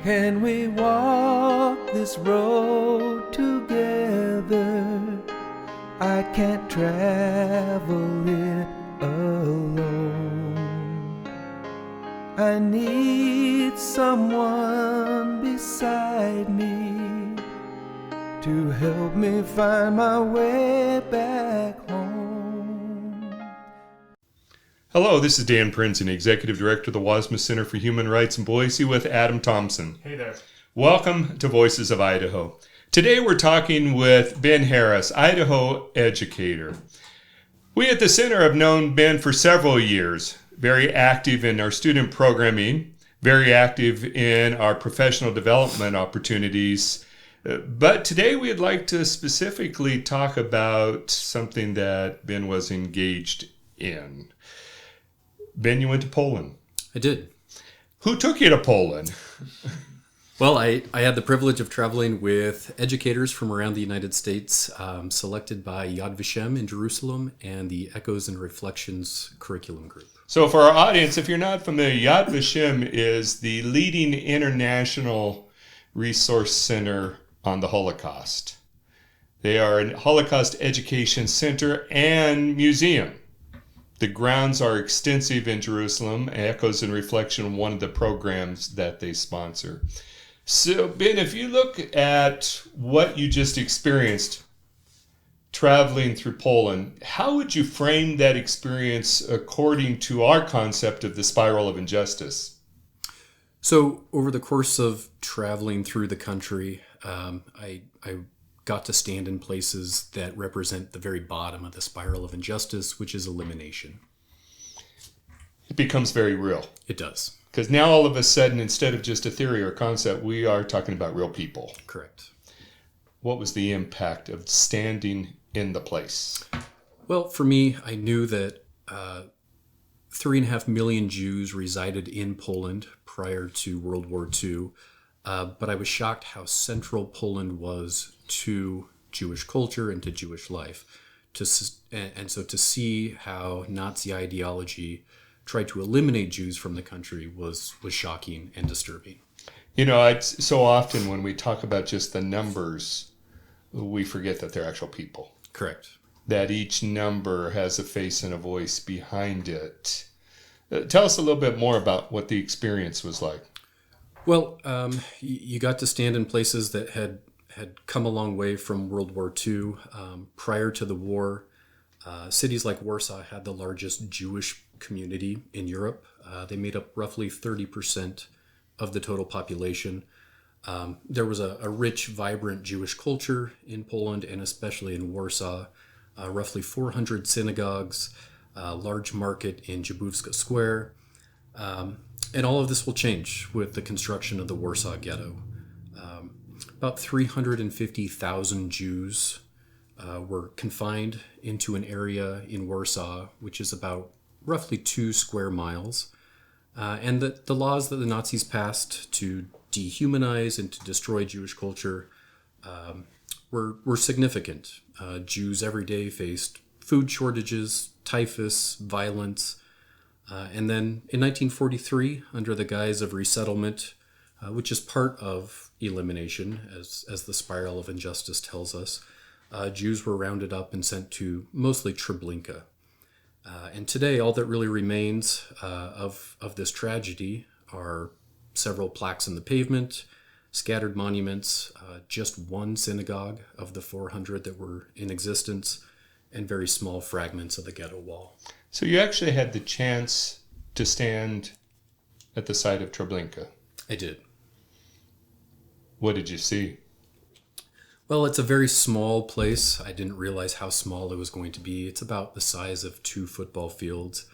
Can we walk this road together? I can't travel it alone. I need someone beside me to help me find my way back home. Hello, this is Dan Prinzing, Executive Director of the Wasma Center for Human Rights in Boise with Adam Thompson. Hey there. Welcome to Voices of Idaho. Today we're talking with Ben Harris, Idaho educator. We at the center have known Ben for several years, very active in our student programming, very active in our professional development opportunities. But today we'd like to specifically talk about something that Ben was engaged in. Ben, you went to Poland. I did. Who took you to Poland? Well, I had the privilege of traveling with educators from around the United States, selected by Yad Vashem in Jerusalem and the Echoes and Reflections curriculum group. So for our audience, if you're not familiar, Yad Vashem is the leading international resource center on the Holocaust. They are a Holocaust education center and museum. The grounds are extensive in Jerusalem. Echoes and Reflection, one of the programs that they sponsor. So, Ben, if you look at what you just experienced traveling through Poland, how would you frame that experience according to our concept of the spiral of injustice? So, over the course of traveling through the country, I got to stand in places that represent the very bottom of the spiral of injustice, which is elimination. It becomes very real. It does. Because now all of a sudden, instead of just a theory or concept, we are talking about real people. Correct. What was the impact of standing in the place? Well, for me, I knew that 3.5 million Jews resided in Poland prior to World War II, but I was shocked how central Poland was to Jewish culture and to Jewish life. And so to see how Nazi ideology tried to eliminate Jews from the country was shocking and disturbing. You know, it's so often when we talk about just the numbers, we forget that they're actual people. Correct. That each number has a face and a voice behind it. Tell us a little bit more about what the experience was like. Well, you got to stand in places that had come a long way from World War II. Prior to the war, cities like Warsaw had the largest Jewish community in Europe. They made up roughly 30% of the total population. There was a rich, vibrant Jewish culture in Poland, and especially in Warsaw. Roughly 400 synagogues, a large market in Jabłowska Square. And all of this will change with the construction of the Warsaw Ghetto. About 350,000 Jews were confined into an area in Warsaw, which is about roughly 2 square miles. And the laws that the Nazis passed to dehumanize and to destroy Jewish culture were significant. Jews every day faced food shortages, typhus, violence. And then in 1943, under the guise of resettlement, which is part of elimination, as the spiral of injustice tells us, Jews were rounded up and sent to mostly Treblinka. And today, all that really remains of this tragedy are several plaques in the pavement, scattered monuments, just one synagogue of the 400 that were in existence, and very small fragments of the ghetto wall. So you actually had the chance to stand at the site of Treblinka. I did. What did you see? Well, it's a very small place. I didn't realize how small it was going to be. It's about the size of 2 football fields.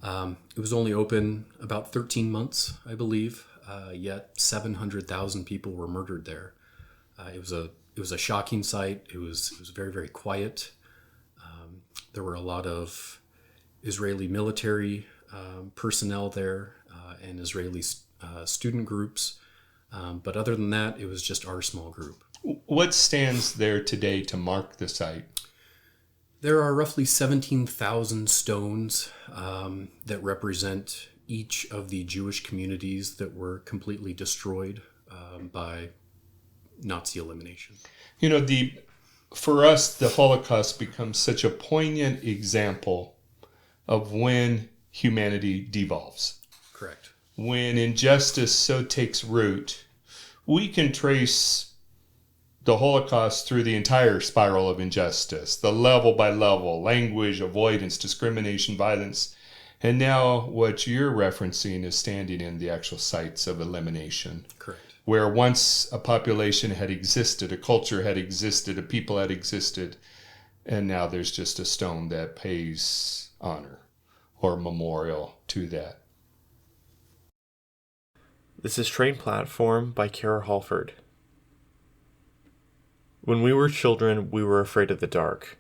It was only open about 13 months, I believe, yet 700,000 people were murdered there. It was a shocking sight. It was very, very quiet. There were a lot of Israeli military personnel there and Israeli student groups. But other than that, it was just our small group. What stands there today to mark the site? There are roughly 17,000 stones that represent each of the Jewish communities that were completely destroyed by Nazi elimination. You know, for us, the Holocaust becomes such a poignant example of when humanity devolves. Correct. When injustice so takes root, we can trace the Holocaust through the entire spiral of injustice, the level by level, language, avoidance, discrimination, violence. And now what you're referencing is standing in the actual sites of elimination. Correct. Where once a population had existed, a culture had existed, a people had existed, and now there's just a stone that pays honor or memorial to that. This is Train Platform by Kara Halford. When we were children, we were afraid of the dark,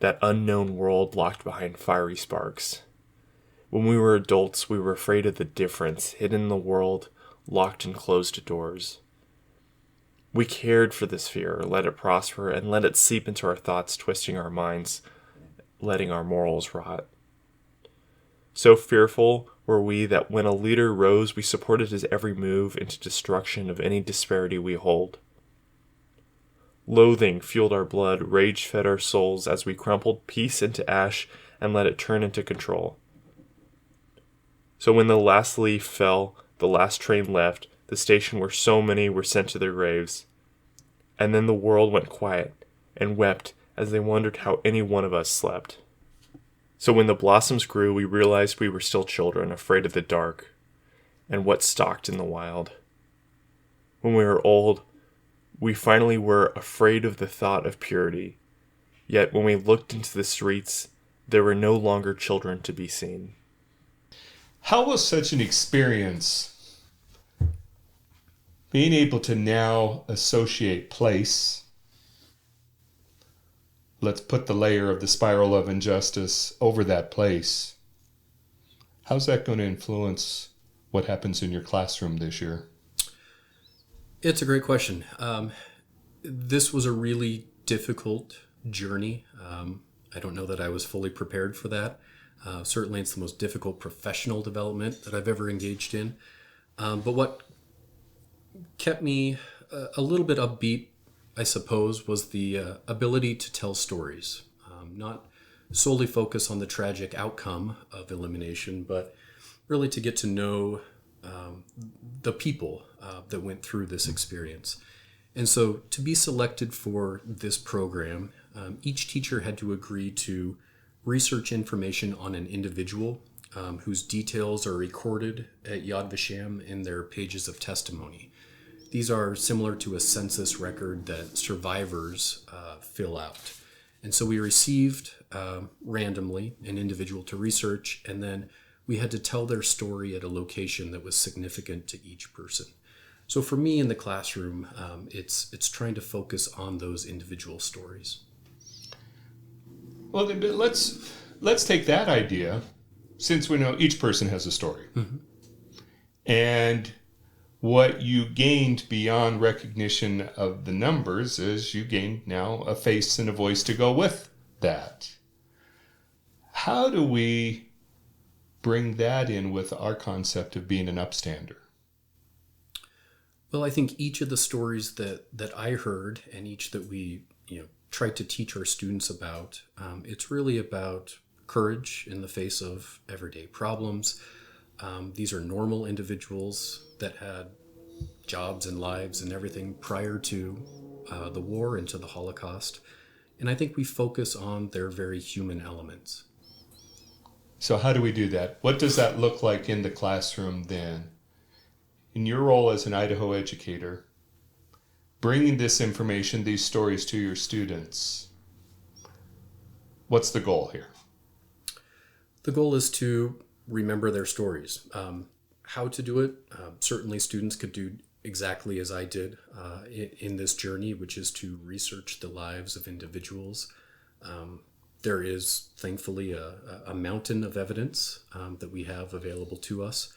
that unknown world locked behind fiery sparks. When we were adults, we were afraid of the difference hidden in the world, locked and closed doors. We cared for this fear, let it prosper, and let it seep into our thoughts, twisting our minds, letting our morals rot. So fearful were we that when a leader rose, we supported his every move into destruction of any disparity we hold. Loathing fueled our blood, rage fed our souls as we crumpled peace into ash and let it turn into control. So when the last leaf fell, the last train left, the station where so many were sent to their graves. And then the world went quiet and wept as they wondered how any one of us slept. So when the blossoms grew, we realized we were still children, afraid of the dark and what stalked in the wild. When we were old, we finally were afraid of the thought of purity. Yet when we looked into the streets, there were no longer children to be seen. How was such an experience, being able to now associate place? Let's put the layer of the spiral of injustice over that place. How's that going to influence what happens in your classroom this year? It's a great question. This was a really difficult journey. I don't know that I was fully prepared for that. Certainly it's the most difficult professional development that I've ever engaged in. But what kept me a little bit upbeat, I suppose, was the ability to tell stories. Not solely focus on the tragic outcome of elimination, but really to get to know the people that went through this experience. And so to be selected for this program, each teacher had to agree to research information on an individual whose details are recorded at Yad Vashem in their pages of testimony. These are similar to a census record that survivors fill out. And so we received randomly an individual to research, and then we had to tell their story at a location that was significant to each person. So for me in the classroom, it's trying to focus on those individual stories. Well, let's take that idea, since we know each person has a story. Mm-hmm. And what you gained beyond recognition of the numbers is you gained now a face and a voice to go with that. How do we bring that in with our concept of being an upstander? Well, I think each of the stories that I heard and each that we tried to teach our students about, it's really about courage in the face of everyday problems. These are normal individuals that had jobs and lives and everything prior to the war and to the Holocaust. And I think we focus on their very human elements. So how do we do that? What does that look like in the classroom then? In your role as an Idaho educator, bringing this information, these stories to your students, what's the goal here? The goal is to remember their stories. How to do it? Certainly students could do exactly as I did in this journey, which is to research the lives of individuals. There is, thankfully, a mountain of evidence that we have available to us.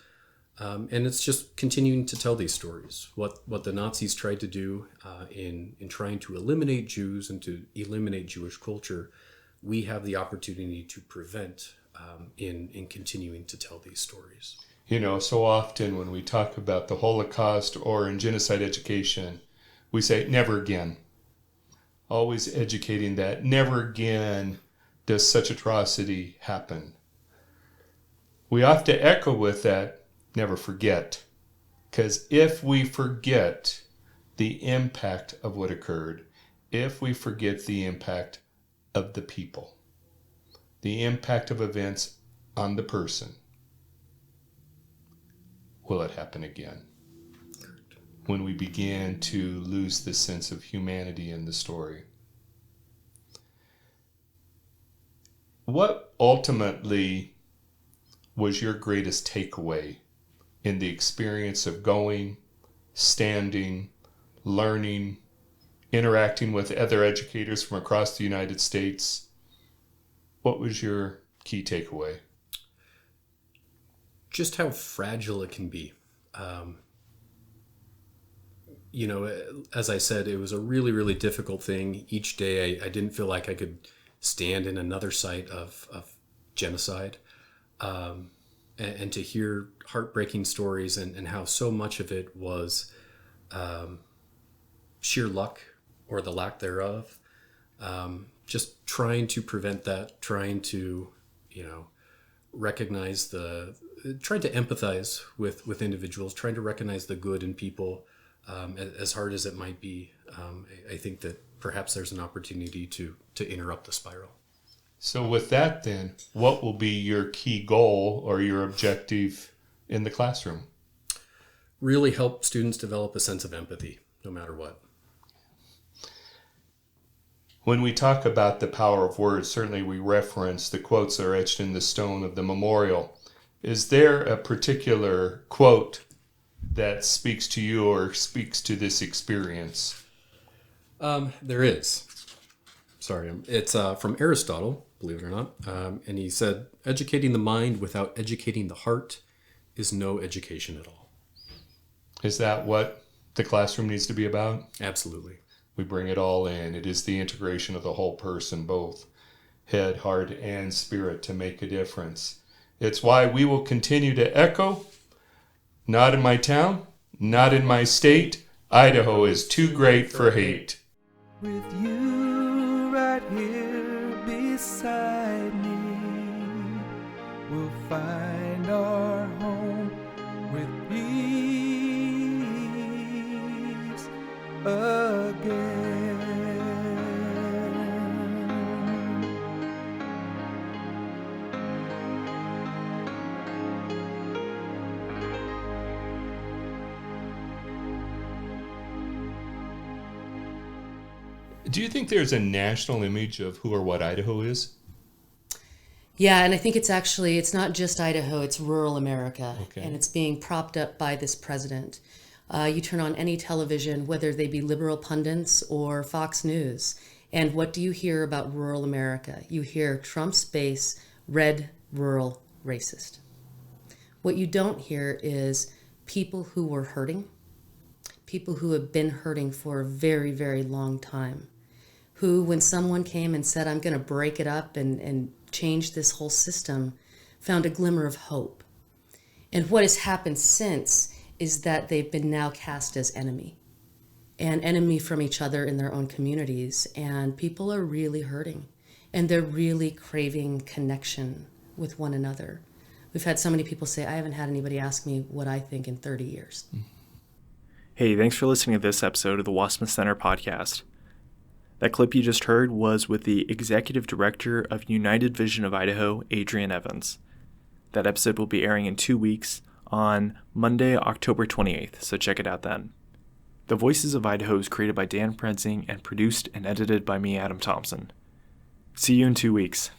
And it's just continuing to tell these stories. What the Nazis tried to do in trying to eliminate Jews and to eliminate Jewish culture, we have the opportunity to prevent in continuing to tell these stories. So often when we talk about the Holocaust or in genocide education, we say never again. Always educating that never again does such atrocity happen. We have to echo with that, never forget. Because if we forget the impact of what occurred, if we forget the impact of the people, the impact of events on the person, will it happen again? When we begin to lose the sense of humanity in the story. What ultimately was your greatest takeaway in the experience of going, standing, learning, interacting with other educators from across the United States? What was your key takeaway? Just how fragile it can be. As I said, it was a really, really difficult thing. Each day I didn't feel like I could stand in another site of genocide. And to hear heartbreaking stories and how so much of it was sheer luck or the lack thereof. Just trying to prevent that, trying to, recognize trying to empathize with individuals, trying to recognize the good in people, as hard as it might be. I think that perhaps there's an opportunity to interrupt the spiral. So with that then, what will be your key goal or your objective in the classroom? Really help students develop a sense of empathy, no matter what. When we talk about the power of words, certainly we reference the quotes that are etched in the stone of the memorial. Is there a particular quote that speaks to you or speaks to this experience? There is. Sorry, it's from Aristotle, believe it or not. And he said, educating the mind without educating the heart is no education at all. Is that what the classroom needs to be about? Absolutely. We bring it all in. It is the integration of the whole person, both head, heart, and spirit, to make a difference. It's why we will continue to echo, not in my town, not in my state. Idaho is too great for hate. With you right here beside me, we'll find our home with peace again. Do you think there's a national image of who or what Idaho is? Yeah, and I think it's not just Idaho, it's rural America. Okay. And it's being propped up by this president. You turn on any television, whether they be liberal pundits or Fox News, and what do you hear about rural America? You hear Trump's base, red, rural, racist. What you don't hear is people who were hurting, people who have been hurting for a very, very long time, who, when someone came and said, I'm going to break it up and change this whole system, found a glimmer of hope. And what has happened since is that they've been now cast as enemy from each other in their own communities. And people are really hurting, and they're really craving connection with one another. We've had so many people say, I haven't had anybody ask me what I think in 30 years. Hey, thanks for listening to this episode of the Wassmuth Center podcast. That clip you just heard was with the Executive Director of United Vision of Idaho, Adrian Evans. That episode will be airing in 2 weeks on Monday, October 28th, so check it out then. The Voices of Idaho is created by Dan Predzing and produced and edited by me, Adam Thompson. See you in 2 weeks.